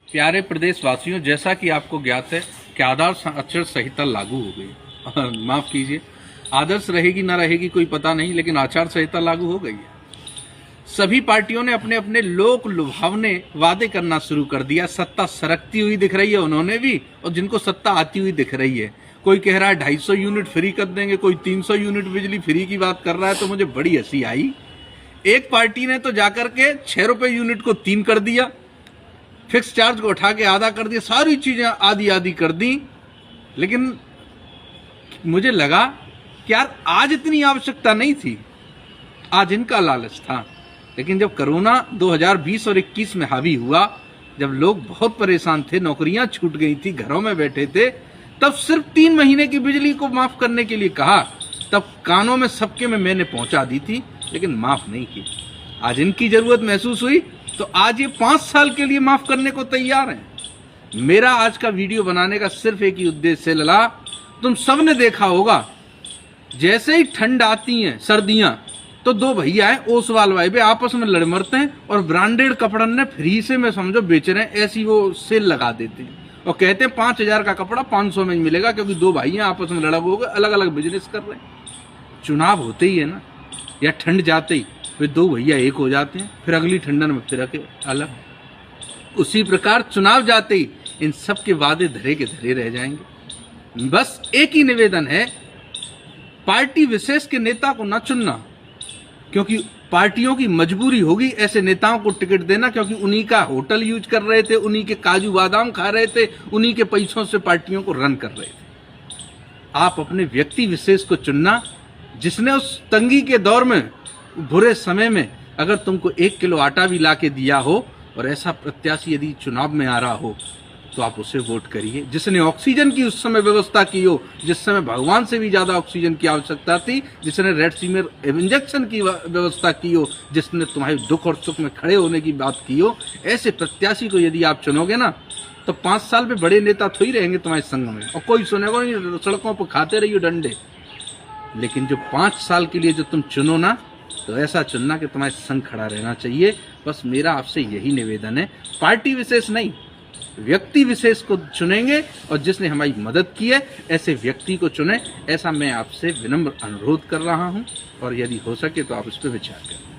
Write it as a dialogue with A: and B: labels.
A: प्यारे प्रदेशवासियों, जैसा कि आपको ज्ञात है कि आदर्श आचार संहिता लागू हो गई। माफ कीजिए, आदर्श रहेगी ना रहेगी कोई पता नहीं, लेकिन आचार संहिता लागू हो गई है। सभी पार्टियों ने अपने अपने लोक लुभावने वादे करना शुरू कर दिया। सत्ता सरकती हुई दिख रही है उन्होंने भी, और जिनको सत्ता आती हुई दिख रही है। कोई कह रहा है 250 यूनिट फ्री कर देंगे, कोई 300 यूनिट बिजली फ्री की बात कर रहा है, तो मुझे बड़ी हंसी आई। एक पार्टी ने तो जाकर के 6 रुपए यूनिट को 3 कर दिया, फिक्स चार्ज को उठा के आधा कर दिया, सारी चीजें आधी आधी कर दी। लेकिन मुझे लगा कि यार आज इतनी आवश्यकता नहीं थी, आज इनका लालच था। लेकिन जब कोरोना 2020 और 21 में हावी हुआ, जब लोग बहुत परेशान थे, नौकरियां छूट गई थी, घरों में बैठे थे, तब सिर्फ 3 महीने की बिजली को माफ करने के लिए कहा। तब कानों में सबके में मैंने पहुंचा दी थी, लेकिन माफ नहीं की। आज इनकी जरूरत महसूस हुई तो आज ये 5 साल के लिए माफ करने को तैयार हैं। मेरा आज का वीडियो बनाने का सिर्फ एक ही उद्देश्य है लला, तुम सबने देखा होगा जैसे ही ठंड आती है, सर्दियां, तो 2 भैया है ओसवाल भाई भी आपस में लड़ मरते हैं, और ब्रांडेड कपड़न ने फ्री से में समझो बेच रहे हैं, ऐसी वो सेल लगा देते हैं और कहते हैं 5000 का कपड़ा 500 में मिलेगा, क्योंकि 2 भाई आपस में लड़क हो गए, अलग अलग बिजनेस कर रहे हैं। चुनाव होते ही है ना, या ठंड जाते ही फिर 2 भैया एक हो जाते हैं, फिर अगली ठंडन में फिर अलग। उसी प्रकार चुनाव जाते ही इन सब के वादे धरे के धरे रह जाएंगे। बस एक ही निवेदन है, पार्टी विशेष के नेता को न चुनना, क्योंकि पार्टियों की मजबूरी होगी ऐसे नेताओं को टिकट देना, क्योंकि उन्हीं का होटल यूज कर रहे थे, उन्हीं के काजू बादाम खा रहे थे, उन्हीं के पैसों से पार्टियों को रन कर रहे थे। आप अपने व्यक्ति विशेष को चुनना, जिसने उस तंगी के दौर में, बुरे समय में अगर तुमको 1 किलो आटा भी ला के दिया हो, और ऐसा प्रत्याशी यदि चुनाव में आ रहा हो तो आप उसे वोट करिए। जिसने ऑक्सीजन की उस समय व्यवस्था की हो, जिस समय भगवान से भी ज्यादा ऑक्सीजन की आवश्यकता थी, जिसने रेड सी में इंजेक्शन की व्यवस्था की हो, जिसने तुम्हारे दुख और सुख में खड़े होने की बात की हो, ऐसे प्रत्याशी को यदि आप चुनोगे ना, तो 5 साल में बड़े नेता थोड़ी रहेंगे तुम्हारे संग में, और कोई सुनेगा नहीं, सड़कों पर खाते रहिए डंडे। लेकिन जो 5 साल के लिए जो तुम चुनो ना, तो ऐसा चुनना कि तुम्हारे संग खड़ा रहना चाहिए। बस मेरा आपसे यही निवेदन है, पार्टी विशेष नहीं, व्यक्ति विशेष को चुनेंगे, और जिसने हमारी मदद की है ऐसे व्यक्ति को चुने, ऐसा मैं आपसे विनम्र अनुरोध कर रहा हूं। और यदि हो सके तो आप इस पर विचार करें।